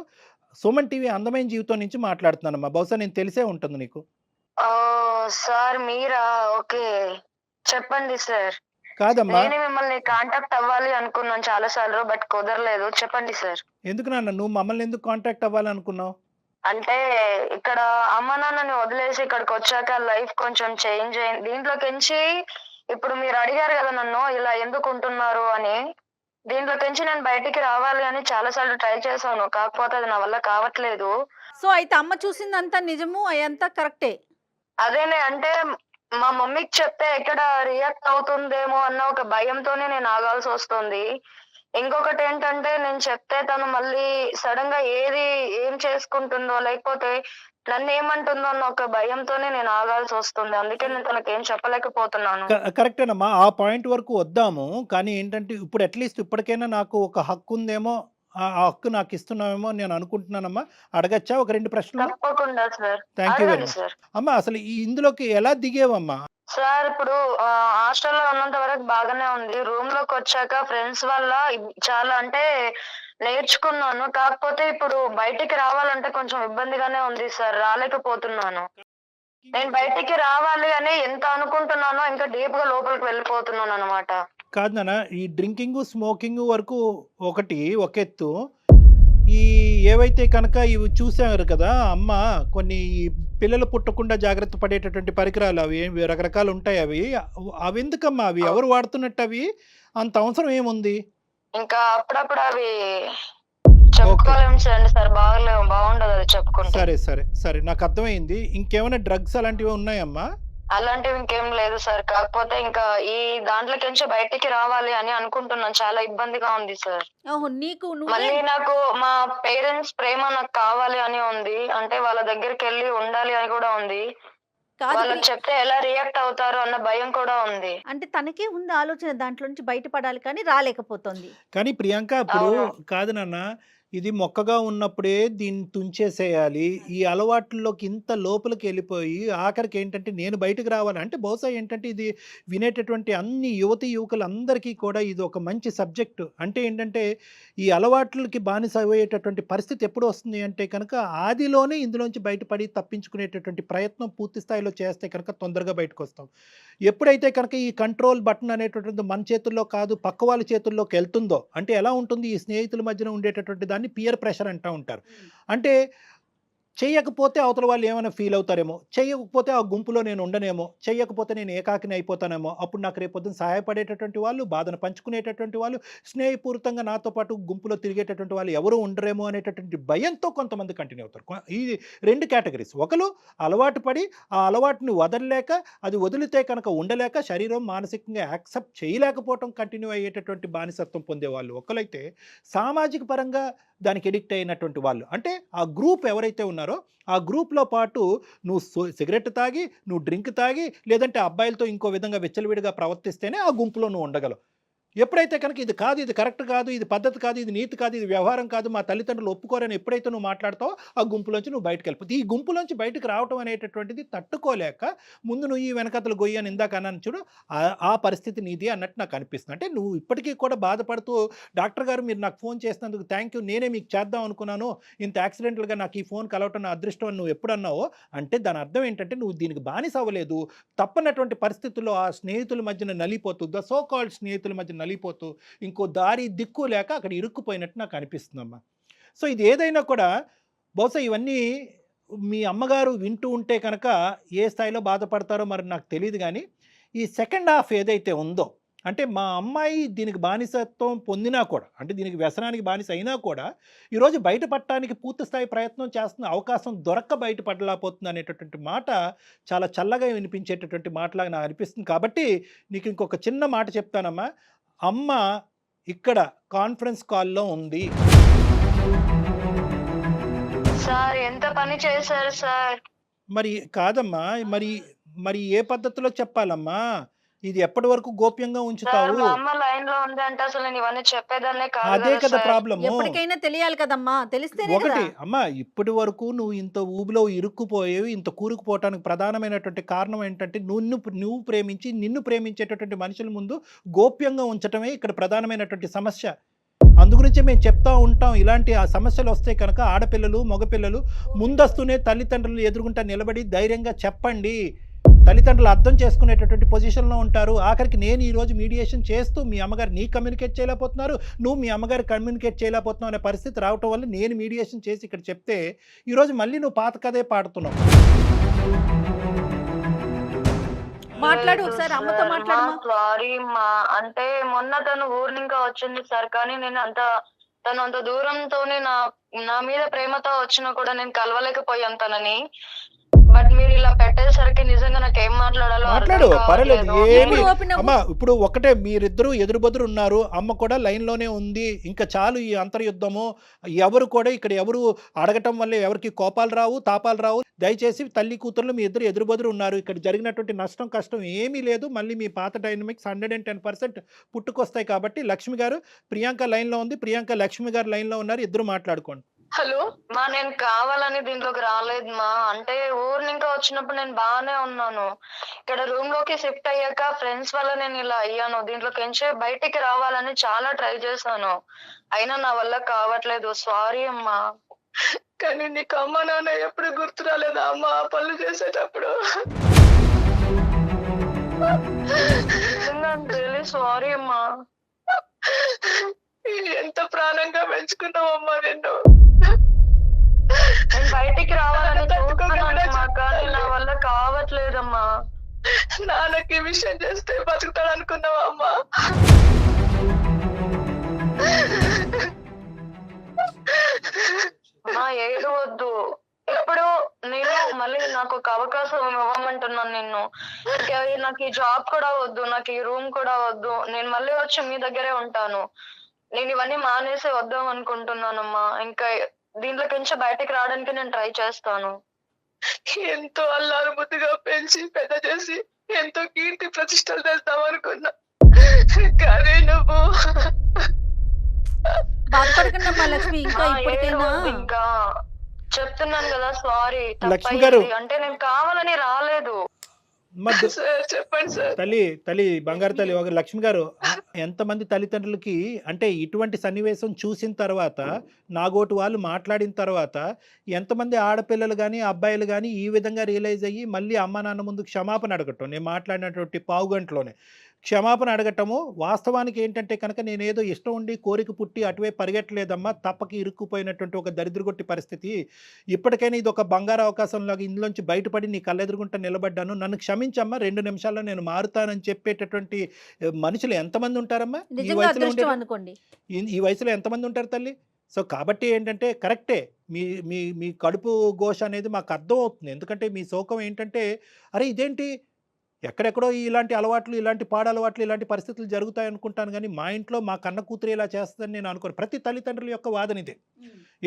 సుమన్ టీవీ అందమైన జీవితం నుంచి మాట్లాడుతున్నానమ్మా. బహుశా నేను తెలిసే ఉంటుంది నీకు. సార్ మీరా? ఓకే చెప్పండి సార్. కాదమ్మా, నేను మిమ్మల్ని కాంటాక్ట్ అవ్వాలి అనుకున్నాను చాలా సార్లు, బట్ కుదరలేదు. చెప్పండి సార్. ఎందుకు నాన్న నువ్వు మమ్మల్ని ఎందుకు కాంటాక్ట్ అవ్వాలనుకున్నావు? అంటే ఇక్కడ అమ్మ నాన్నని వదిలేసి ఇక్కడికి వచ్చాక లైఫ్ కొంచెం చేంజ్ అయింది. దీంట్లోకించి ఇప్పుడు మీరు అడిగారు కదా నన్ను ఇలా ఎందుకు ఉంటున్నారు అని, దీంట్లోకించి నేను బయటికి రావాలి అని చాలా సార్లు ట్రై చేశాను, కాకపోతే అది నా వల్ల కావట్లేదు. సో అయితే అమ్మ చూసిందంతా నిజము, అదంతా కరెక్టే. అదేనే అంటే మా మమ్మీకి చెప్తే ఎక్కడ రియాక్ట్ అవుతుందేమో అన్న ఒక భయంతోనే నేను ఆగాల్సి వస్తుంది. ఇంకొకటి ఏంటంటే నేను చెప్తే తను మళ్ళీ సడన్ గా ఏం చేసుకుంటుందో లేకపోతే నన్ను ఏమంటుందో అన్న ఒక భయంతోనే నేను ఆగాల్సి వస్తుంది. అందుకే నేను తనకి ఏం చెప్పలేకపోతున్నాను. కరెక్టేనమ్మా, ఆ పాయింట్ వరకు వద్దాము. కానీ ఏంటంటే ఇప్పుడు అట్లీస్ట్ ఇప్పటికైనా నాకు ఒక హక్కు ఉందేమో, ఆ హక్కు నాకు ఇస్తున్నామేమో నేను అనుకుంటున్నానమ్మా. అడగచ్చా ఒక 2 ప్రశ్నలు? తప్పకుండా sir. Thank you very much అమ్మా. అసలు ఇందులోకి ఎలా దిగేవమ్మా? సార్ ఇప్పుడు హాస్టల్లో ఉన్నంత వరకు బాగానే ఉంది. రూమ్ లోకి వచ్చాక ఫ్రెండ్స్ వల్ల చాలా అంటే నేర్చుకున్నాను. కాకపోతే ఇప్పుడు బయటికి రావాలంటే కొంచెం ఇబ్బందిగానే ఉంది సార్, రాలేకపోతున్నాను. నేను బయటికి రావాలి అని ఎంత అనుకుంటున్నానో ఇంకా డీప్ గా లోపలికి వెళ్ళిపోతున్నాను అనమాట. కాదు నాన్న, ఈ డ్రింకింగ్ స్మోకింగ్ వరకు ఒక ఎత్తు, ఈ ఏవైతే కనుక ఇవి చూసారు కదా అమ్మ, కొన్ని పిల్లలు పుట్టకుండా జాగ్రత్త పడేటటువంటి పరికరాలు అవి రకరకాలు ఉంటాయి. అవి ఎందుకమ్మా? అవి ఎవరు వాడుతున్నట్టు? అవి అంత అవసరం ఏముంది? ఇంకా అప్పుడప్పుడు అవి చెప్పుకోలేము సార్, బాగుండదు అది చెప్పుకుంటే. సరే సరే సరే, నాకు అర్థమైంది. ఇంకేమైనా డ్రగ్స్ అలాంటివి ఉన్నాయమ్మా? అలాంటివి ఇంకేం లేదు సార్, కాకపోతే ఇంకా ఈ దాంట్లోకించి బయటికి రావాలి అని అనుకుంటున్నాను. చాలా ఇబ్బందిగా ఉంది సార్. మళ్ళీ నాకు మా పేరెంట్స్ ప్రేమ నాకు కావాలి అని ఉంది, అంటే వాళ్ళ దగ్గరికి వెళ్ళి ఉండాలి అని కూడా ఉంది. వాళ్ళకి చెప్తే ఎలా రియాక్ట్ అవుతారు అన్న భయం కూడా ఉంది. అంటే తనకే ఉంది ఆలోచన దాంట్లో నుంచి బయటపడాలి, కానీ రాలేకపోతుంది. కానీ ప్రియాంక ఇప్పుడు కాదు నాన్న, ఇది మొక్కగా ఉన్నప్పుడే దీన్ని తుంచేసేయాలి. ఈ అలవాట్లలోకి ఇంత లోపలికి వెళ్ళిపోయి ఆఖరికి ఏంటంటే నేను బయటకు రావాలి అంటే బహుశా ఏంటంటే ఇది వినేటటువంటి అన్ని యువకులందరికీ కూడా ఇది ఒక మంచి సబ్జెక్టు. అంటే ఏంటంటే ఈ అలవాట్లకి బానిస అయ్యేటటువంటి పరిస్థితి ఎప్పుడు వస్తుంది అంటే కనుక ఆదిలోనే ఇందులోంచి బయటపడి తప్పించుకునేటటువంటి ప్రయత్నం పూర్తి స్థాయిలో చేస్తే కనుక తొందరగా బయటకు వస్తాం. ఎప్పుడైతే కనుక ఈ కంట్రోల్ బటన్ అనేటటువంటి మన చేతుల్లో కాదు పక్క వాళ్ళ చేతుల్లోకి వెళ్తుందో, అంటే ఎలా ఉంటుంది, ఈ స్నేహితుల మధ్యన ఉండేటటువంటి దాన్ని పియర్ ప్రెషర్ అంటూ ఉంటారు. అంటే చెయ్యకపోతే అవతల వాళ్ళు ఏమైనా ఫీల్ అవుతారేమో, చెయ్యకపోతే ఆ గుంపులో నేను ఉండనేమో, చెయ్యకపోతే నేను ఏకాకిని అయిపోతానేమో, అప్పుడు నాకు రేపొద్దున సహాయపడేటటువంటి వాళ్ళు, బాధను పంచుకునేటటువంటి వాళ్ళు, స్నేహపూరితంగా నాతో పాటు గుంపులో తిరిగేటటువంటి వాళ్ళు ఎవరు ఉండరేమో అనేటటువంటి భయంతో కొంతమంది కంటిన్యూ అవుతారు. ఈ 2 కేటగిరీస్. ఒకరు అలవాటు పడి ఆ అలవాటుని వదలలేక, అది వదిలితే కనుక ఉండలేక, శరీరం మానసికంగా యాక్సెప్ట్ చేయలేకపోవటం కంటిన్యూ అయ్యేటటువంటి బానిసత్వం పొందేవాళ్ళు ఒకరైతే, సామాజిక పరంగా దానికి ఎడిక్ట్ అయినటువంటి వాళ్ళు, అంటే ఆ గ్రూప్ ఎవరైతే ఉన్నారో ఆ గ్రూప్లో పాటు నువ్వు సిగరెట్ తాగి, నువ్వు డ్రింక్ తాగి, లేదంటే అబ్బాయిలతో ఇంకో విధంగా విచ్చలవిడిగా ప్రవర్తిస్తేనే ఆ గుంపులో నువ్వు ఉండగలవు. ఎప్పుడైతే కనుక ఇది కాదు, ఇది కరెక్ట్ కాదు, ఇది పద్ధతి కాదు, ఇది నీతి కాదు, ఇది వ్యవహారం కాదు, మా తల్లిదండ్రులు ఒప్పుకోరని ఎప్పుడైతే నువ్వు మాట్లాడతావో ఆ గుంపులోంచి నువ్వు బయటకు వెళ్ళిపోతుంది. ఈ గుంపులోంచి బయటకు రావడం అనేటటువంటిది తట్టుకోలేక ముందు నువ్వు ఈ వెనకతలు గొయ్యి అని ఇందాక అన్నాను చూడు, ఆ పరిస్థితి నీది అన్నట్టు నాకు అనిపిస్తుంది. అంటే నువ్వు ఇప్పటికీ కూడా బాధపడుతూ, డాక్టర్ గారు మీరు నాకు ఫోన్ చేసినందుకు థ్యాంక్ యూ, నేనే మీకు చేద్దాం అనుకున్నాను, ఇంత యాక్సిడెంటల్గా నాకు ఈ ఫోన్ కలవటం నా అదృష్టం అని నువ్వు ఎప్పుడు అన్నావో, అంటే దాని అర్థం ఏంటంటే నువ్వు దీనికి బానిస అవ్వలేదు. తప్పనటువంటి పరిస్థితుల్లో ఆ స్నేహితుల మధ్యన నలిపోతూ, ద సో కాల్డ్ స్నేహితుల మధ్య నలిపోతూ, ఇంకో దారి దిక్కు లేక అక్కడ ఇరుక్కుపోయినట్టు నాకు అనిపిస్తుందమ్మా. సో ఇది ఏదైనా కూడా బహుశా ఇవన్నీ మీ అమ్మగారు వింటూ ఉంటే కనుక ఏ స్థాయిలో బాధపడతారో మరి నాకు తెలియదు. కానీ ఈ సెకండ్ హాఫ్ ఏదైతే ఉందో, అంటే మా అమ్మాయి దీనికి బానిసత్వం పొందినా కూడా, అంటే దీనికి వ్యసనానికి బానిస అయినా కూడా ఈరోజు బయటపడటానికి పూర్తి స్థాయి ప్రయత్నం చేస్తున్న, అవకాశం దొరక్క బయటపడలేకపోతుంది అనేటటువంటి మాట చాలా చల్లగా వినిపించేటటువంటి మాటలాగా నాకు అనిపిస్తుంది. కాబట్టి నీకు ఇంకొక చిన్న మాట చెప్తానమ్మా. అమ్మ ఇక్కడ కాన్ఫరెన్స్ కాల్లో ఉంది. సార్ ఎంత పని చేశారు సార్? మరి కాదమ్మా, మరి మరి ఏ పద్ధతిలో చెప్పాలమ్మా? ఇది ఎప్పటి వరకు గోప్యంగా సార్ ఉంచుతావు? మా అమ్మ లైన్ లో ఉంది అంటే అసలు నేను ఇవన్నీ చెప్పేదాన్నే కాదు అదే కదా కదా సార్. ప్రాబ్లము. ఎప్పటికైనా తెలియాలి కదమ్మా, తెలిస్తేనే కదా. ఒకటి అమ్మా, ఇప్పటి వరకు నువ్వు ఇంత ఊబిలో ఇరుక్కుపోయేవి, ఇంత కూరుకుపోవటానికి ప్రధానమైనటువంటి కారణం ఏంటంటే నువ్వు ప్రేమించి నిన్ను ప్రేమించేటటువంటి మనుషుల ముందు గోప్యంగా ఉంచటమే ఇక్కడ ప్రధానమైనటువంటి సమస్య. అందుగురించి మేము చెప్తా ఉంటాం, ఇలాంటి ఆ సమస్యలు వస్తే కనుక ఆడపిల్లలు మగపిల్లలు ముందస్తునే తల్లిదండ్రులు ఎదురుగుంటా నిలబడి ధైర్యంగా చెప్పండి. తల్లిదండ్రులు అర్థం చేసుకునేటటువంటి పొజిషన్లో ఉంటారు. ఆఖరికి నేను ఈరోజు మీడియేషన్ చేస్తూ మీ అమ్మగారు నీ కమ్యూనికేట్ చేయలేకపోతున్నారు, నువ్వు మీ అమ్మగారు కమ్యూనికేట్ చేయలేకపోతున్నావు అనే పరిస్థితి రావటం వల్ల నేను మీడియేషన్ చేసి ఇక్కడ చెప్తే ఈరోజు మళ్ళీ నువ్వు పాత కథే పాడుతున్నావు. మాట్లాడు ఒకసారి, అమ్మతో మాట్లాడు. సారీ మా, అంటే మొన్న తను ఊరు ఇంకా వచ్చింది సార్, కానీ నేను తను అంత దూరంతోనే నా మీద ప్రేమతో వచ్చినా కూడా నేను కలవలేకపోయాను తనని. బట్ మీరు ఇలా పెట్టేసరికి నిజంగా నాకు ఏం మాట్లాడాలో మాట్లాడు, పర్వాలేదు, ఏమి open అవ్వు. అమ్మా. ఇప్పుడు ఒకటే, మీరిద్దరూ ఎదురుబెదురు ఉన్నారు, అమ్మ కూడా లైన్లోనే ఉంది, ఇంకా చాలు ఈ అంతర్యుద్ధము. ఎవరు కూడా ఇక్కడ ఎవరు అడగటం వల్ల ఎవరికి కోపాలు రావు, తాపాలు రావు. దయచేసి తల్లి కూతుర్లు మీ ఇద్దరు ఎదురుబెదురు ఉన్నారు, ఇక్కడ జరిగినటువంటి నష్టం కష్టం ఏమీ లేదు. మళ్ళీ మీ పాత డైనమిక్స్ 110% పుట్టుకొస్తాయి. కాబట్టి లక్ష్మి గారు, ప్రియాంక లైన్లో ఉంది, ప్రియాంక లక్ష్మి గారు లైన్లో ఉన్నారు, ఇద్దరు మాట్లాడుకోండి. హలో. మా నేను కావాలని దీంట్లోకి రాలేదు మా, అంటే ఊరు ఇంకా వచ్చినప్పుడు నేను బాగానే ఉన్నాను. ఇక్కడ రూమ్ లోకి షిఫ్ట్ అయ్యాక ఫ్రెండ్స్ వల్ల నేను ఇలా అయ్యాను. దీంట్లోకి ఎంచే బయటికి రావాలని చాలా ట్రై చేశాను, అయినా నా వల్ల కావట్లేదు. సారీ అమ్మా. కానీ నీకు అమ్మ నాన్న ఎప్పుడు గుర్తు రాలేదా అమ్మ ఆ పనులు చేసేటప్పుడు? రియలీ సారీ అమ్మా. ఎంత ప్రాణంగా పెంచుకున్నావమ్మా నిన్ను. నేను బయటికి రావాలని చూస్తున్నానమ్మా, కానీ నా వల్ల కావట్లేదమ్మా. నాన్నకి ఈ విషయం చేస్తే బతుకుతాడు అనుకున్నావా అమ్మా? మా ఏడు వద్దు. ఇప్పుడు నేను మళ్ళీ నాకు ఒక అవకాశం ఇవ్వమంటున్నాను నిన్ను. నాకు ఈ జాబ్ కూడా వద్దు, నాకు ఈ రూమ్ కూడా వద్దు. నేను మళ్ళీ వచ్చి మీ దగ్గరే ఉంటాను. నేను ఇవన్నీ మానేసి వద్దాం అనుకుంటున్నానమ్మా. ఇంకా దీంట్లోకి నుంచి బయటకు రావడానికి నేను ట్రై చేస్తాను. ఎంతో అల్లారు ముద్దుగా పెంచి పెద్ద చేసి ఎంతో కీర్తి ప్రతిష్టలు తెస్తాం అనుకున్నా, కానీ నువ్వు బాధపడకండి లక్ష్మి, ఇంకా మా ఏడు ఇప్పటికైనా వద్దు ఇంకా. చెప్తున్నాను కదా సారీ, లక్ష్మి గారు. అంటే నేను కావాలని రాలేదు. సార్ చెప్పండి సార్. తల్లి బంగారు తల్లి, ఒక లక్ష్మి గారు, ఎంతమంది తల్లిదండ్రులకి అంటే ఇటువంటి సన్నివేశం చూసిన తర్వాత, నాగోటి వాళ్ళు మాట్లాడిన తర్వాత ఎంతమంది ఆడపిల్లలు కానీ అబ్బాయిలు కానీ ఈ విధంగా రియలైజ్ అయ్యి మళ్ళీ అమ్మ నాన్న ముందు క్షమాపణ అడగటం, నేను మాట్లాడినటువంటి పావు గంటలోనే క్షమాపణ అడగటము. వాస్తవానికి ఏంటంటే కనుక నేనేదో ఇష్టం ఉండి కోరిక పుట్టి అటువైపు పరిగెట్టలేదమ్మా. తప్పక ఇరుక్కుపోయినటువంటి ఒక దరిద్రగొట్టి పరిస్థితి. ఇప్పటికైనా ఇది ఒక బంగారు అవకాశంలాగా ఇందులోంచి బయటపడి నీ కళ్ళెదురుగుంట నిలబడ్డాను. నన్ను క్షమించమ్మా, 2 నిమిషాల్లో నేను మారుతానని చెప్పేటటువంటి మనుషులు ఎంతమంది ఉంటారమ్మా ఈ నిజంగా వయసులో అదృష్టం ఉండే అనుకోండి. ఈ వయసులో ఎంతమంది ఉంటారు తల్లి? సో కాబట్టి ఏంటంటే కరెక్టే. మీ మీ మీ కడుపు ఘోష అనేది మాకు అర్థమవుతుంది. ఎందుకంటే మీ శోకం ఏంటంటే అరే ఇదేంటి ఎక్కడెక్కడో ఇలాంటి అలవాట్లు, ఇలాంటి పాడలవాట్లు, ఇలాంటి పరిస్థితులు జరుగుతాయనుకుంటాను గానీ, మా ఇంట్లో మా కన్న కూతురు ఇలా చేస్తదని నేను అనుకోను. ప్రతి తల్లిదండ్రుల యొక్క వాదన ఇదే.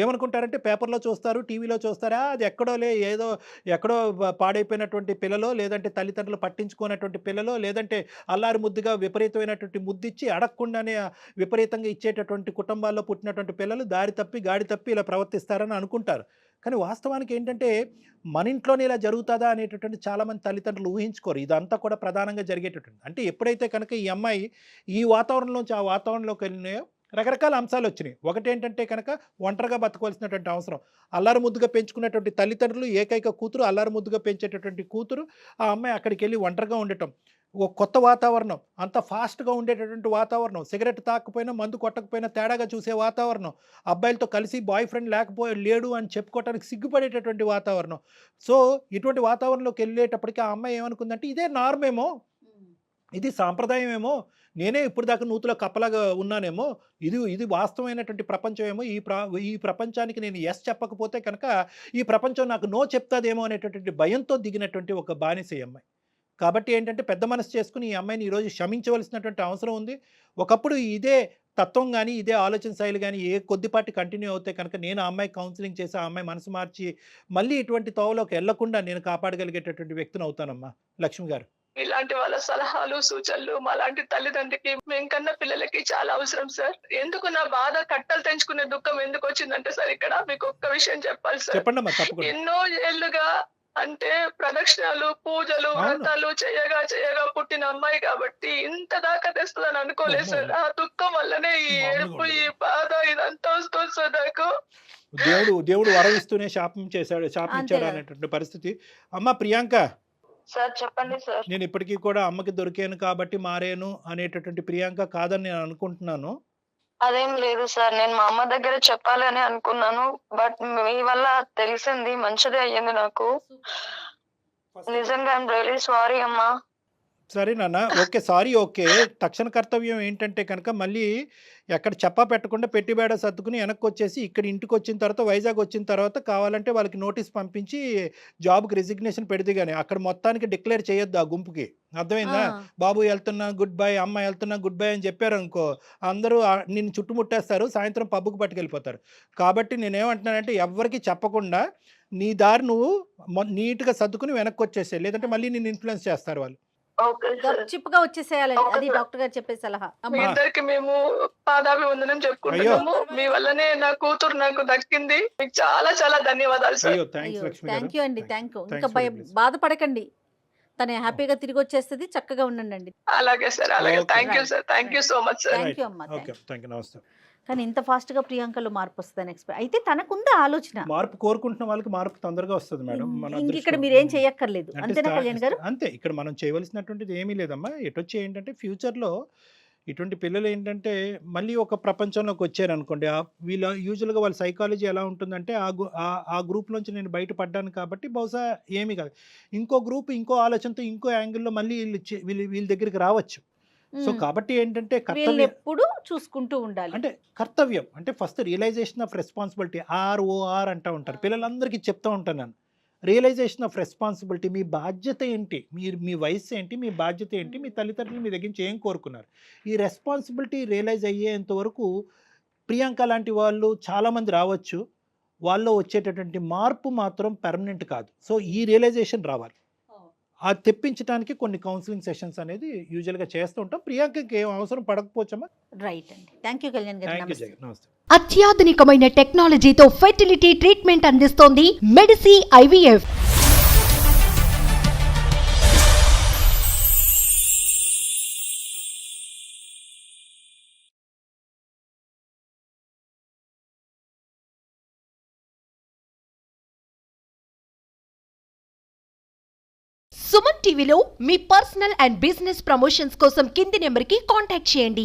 ఏమనుకుంటారంటే పేపర్‌లో చూస్తారు, టీవీలో చూస్తారా అది ఎక్కడోలే ఏదో ఎక్కడో పాడైపోయినటువంటి పిల్లలో, లేదంటే తల్లిదండ్రులు పట్టించుకోనటువంటి పిల్లలో, లేదంటే అల్లారి ముద్దుగా విపరీతమైనటువంటి ముద్దిచ్చి అడగకుండానే విపరీతంగా ఇచ్చేటటువంటి కుటుంబాల్లో పుట్టినటువంటి పిల్లలు దారి తప్పి, గాడి తప్పి ఇలా ప్రవర్తిస్తారని అనుకుంటారు. కానీ వాస్తవానికి ఏంటంటే మన ఇంట్లోనే ఇలా జరుగుతుందా అనేటటువంటి చాలామంది తల్లిదండ్రులు ఊహించుకోరు. ఇదంతా కూడా ప్రధానంగా జరిగేటటువంటి అంటే ఎప్పుడైతే కనుక ఈ అమ్మాయి ఈ వాతావరణంలోంచి ఆ వాతావరణంలోకి వెళ్ళినాయో రకరకాల అంశాలు వచ్చినాయి. ఒకటేంటంటే కనుక ఒంటరిగా బతకవలసినటువంటి అవసరం. అల్లారు ముద్దుగా పెంచుకున్నటువంటి తల్లిదండ్రులు, ఏకైక కూతురు, అల్లారు ముద్దుగా పెంచేటటువంటి కూతురు, ఆ అమ్మాయి అక్కడికి వెళ్ళి ఒంటరిగా ఉండటం. ఓ కొత్త వాతావరణం, అంత ఫాస్ట్గా ఉండేటటువంటి వాతావరణం, సిగరెట్ తాకపోయినా మందు కొట్టకపోయినా తేడాగా చూసే వాతావరణం, అబ్బాయిలతో కలిసి బాయ్ ఫ్రెండ్ లేడు అని చెప్పుకోవడానికి సిగ్గుపడేటటువంటి వాతావరణం. సో ఇటువంటి వాతావరణంలోకి వెళ్ళేటప్పటికి ఆ అమ్మాయి ఏమనుకుందంటే ఇదే నార్మేమో, ఇది సాంప్రదాయం ఏమో, నేనే ఇప్పుడు దాకా నూతులో కప్పలాగా ఉన్నానేమో, ఇది వాస్తవమైనటువంటి ప్రపంచం ఏమో, ఈ ప్రపంచానికి నేను ఎస్ చెప్పకపోతే కనుక ఈ ప్రపంచం నాకు నో చెప్తాదేమో అనేటటువంటి భయంతో దిగినటువంటి ఒక బానిస ఈ అమ్మాయి. కాబట్టి ఏంటంటే పెద్ద మనసు చేసుకుని ఈ అమ్మాయిని ఈరోజు క్షమించవలసినటువంటి అవసరం ఉంది. ఒకప్పుడు ఇదే తత్వం కానీ, ఇదే ఆలోచన శైలి కానీ కొద్దిపాటి కంటిన్యూ అవుతే కనుక నేను ఆ అమ్మాయి కౌన్సిలింగ్ చేసి ఆ అమ్మాయి మనసు మార్చి మళ్ళీ ఇటువంటి తోవలోకి వెళ్లకుండా నేను కాపాడగలిగేటటువంటి వ్యక్తిని అవుతానమ్మా. లక్ష్మి గారు, ఇలాంటి వాళ్ళ సలహాలు, సూచనలు మాలాంటి తల్లిదండ్రికి మేము కన్నా పిల్లలకి చాలా అవసరం సార్. ఎందుకు నా బాధ కట్టలు తెంచుకునే దుఃఖం ఎందుకు వచ్చిందంటే సార్, ఇక్కడ మీకు ఒక్క విషయం చెప్పాలి సార్. చెప్పండమ్మా తప్పకుండా. ఎన్నో ఏళ్లుగా అంటే ప్రదక్షిణాలు, పూజలు, వ్రతాలు చేయగా పుట్టిన అమ్మాయి కాబట్టి ఇంత దాకా తెస్తుందని అనుకోలేదు సార్. ఆ దుఃఖం వల్లనే ఈ ఏడుపు, ఈ బాధ ఇదంతా వస్తుంది సార్ నాకు. దేవుడు వరవిస్తూనే శాపించాడు అనేటువంటి పరిస్థితి. అమ్మ ప్రియాంక, సార్ చెప్పండి సార్. నేను ఇప్పటికీ కూడా అమ్మకి దొరికాను కాబట్టి మారేను అనేటటువంటి ప్రియాంక కాదని నేను అనుకుంటున్నాను. అదేం లేదు సార్, నేను మా అమ్మ దగ్గర చెప్పాలని అనుకున్నాను. బట్ మీ వల్ల తెలిసింది, మంచిదే అయ్యింది నాకు. నిజంగా ఐఎమ్ రియలీ సారీ అమ్మా. సరే నాన్న, ఓకే సారీ, ఓకే. తక్షణ కర్తవ్యం ఏంటంటే కనుక మళ్ళీ ఎక్కడ చెప్పా పెట్టకుండా పెట్టిబేడ సర్దుకుని వెనక్కి వచ్చేసి ఇక్కడ ఇంటికి వచ్చిన తర్వాత, వైజాగ్ వచ్చిన తర్వాత కావాలంటే వాళ్ళకి నోటీస్ పంపించి జాబ్కి రిజిగ్నేషన్ పెడితే కానీ అక్కడ మొత్తానికి డిక్లేర్ చేయొద్దు ఆ గుంపుకి. అర్థమైందా? బాబు వెళ్తున్నా గుడ్ బై, అమ్మ వెళ్తున్నా గుడ్ బై అని చెప్పారు అనుకో, అందరూ నిన్ను చుట్టుముట్టేస్తారు, సాయంత్రం పబ్బుకి పట్టుకెళ్ళిపోతారు. కాబట్టి నేనేమంటున్నానంటే ఎవరికి చెప్పకుండా నీ దారి నువ్వు నీట్గా సర్దుకుని వెనక్కి వచ్చేసే, లేదంటే మళ్ళీ నిన్ను ఇన్ఫ్లుయెన్స్ చేస్తారు వాళ్ళు. చిప్పుగా వచ్చేసేయాలండి, అది డాక్టర్ గారు చెప్పే సలహా. మీ ఇద్దరికి మేము పాదాభివందనం చెప్పుకుంటున్నాము. మీ వల్లనే నా కూతురు నాకు దక్కింది. మీకు చాలా చాలా ధన్యవాదాలు సార్. థ్యాంక్ యూ అండి, థ్యాంక్ యూ. ఇంకా బాధపడకండి, తను హ్యాపీగా తిరిగి వచ్చేస్తుంది. చక్కగా ఉండండి. అలాగే సార్, అలాగే. Thank you sir, thank you so much sir. Thank you అమ్మా. నమస్తే. కానీ ఇంత ఫాస్ట్ గా ప్రియాంకలో మార్పు వస్తుందని ఎక్స్పెక్ట్ అయితే తనకుందా ఆలోచన? మార్పు కోరుకుంటున్న వాళ్ళకి మార్పు తొందరగా వస్తుంది మేడం. ఇక్కడ మీరేం చేయక్కర్లేదు, అంతేనా కళ్యాణ్ గారు? అంతే, ఇక్కడ మనం చేయవలసినటువంటిది ఏమీ లేదమ్మా. ఎటొచ్చి ఏంటంటే ఫ్యూచర్లో ఇటువంటి పిల్లలు ఏంటంటే మళ్ళీ ఒక ప్రపంచంలోకి వచ్చారనుకోండి, వీళ్ళ యూజువల్గా వాళ్ళ సైకాలజీ ఎలా ఉంటుందంటే ఆ గ్రూప్లోంచి నేను బయటపడ్డాను కాబట్టి బహుశా ఏమీ కాదు, ఇంకో గ్రూప్ ఇంకో ఆలోచనతో ఇంకో యాంగిల్లో మళ్ళీ వీళ్ళ దగ్గరికి రావచ్చు. సో కాబట్టి ఏంటంటే కర్తవ్యం ఎప్పుడు చూసుకుంటూ ఉండాలి. అంటే కర్తవ్యం అంటే first realisation of responsibility, ROR అంటూ ఉంటారు పిల్లలందరికీ చెప్తూ ఉంటాను నేను. రియలైజేషన్ ఆఫ్ రెస్పాన్సిబిలిటీ, మీ బాధ్యత ఏంటి, మీ వయసు ఏంటి, మీ బాధ్యత ఏంటి, మీ తల్లిదండ్రులు మీ దగ్గర నుంచి ఏం కోరుకున్నారు, ఈ రెస్పాన్సిబిలిటీ రియలైజ్ అయ్యేంత వరకు ప్రియాంక లాంటి వాళ్ళు చాలామంది రావచ్చు. వాళ్ళు వచ్చేటటువంటి మార్పు మాత్రం పర్మనెంట్ కాదు. సో ఈ రియలైజేషన్ రావాలి. అది తెప్పించడానికి కొన్ని కౌన్సిలింగ్ సెషన్స్ అనేది యూజువల్గా చేస్తూ ఉంటాం. ప్రియాంకకి ఏం అవసరం పడకపోవచ్చమ్మా. రైట్ అండి, థ్యాంక్ యూ కళ్యాణ్ గారు. నమస్తే. అత్యాధునికమైన టెక్నాలజీతో ఫెర్టిలిటీ ట్రీట్మెంట్ అందిస్తోంది మెడిసి IVF. సుమన్ టీవీలో మీ పర్సనల్ అండ్ బిజినెస్ ప్రమోషన్స్ కోసం కింది నెంబర్కి కాంటాక్ట్ చేయండి.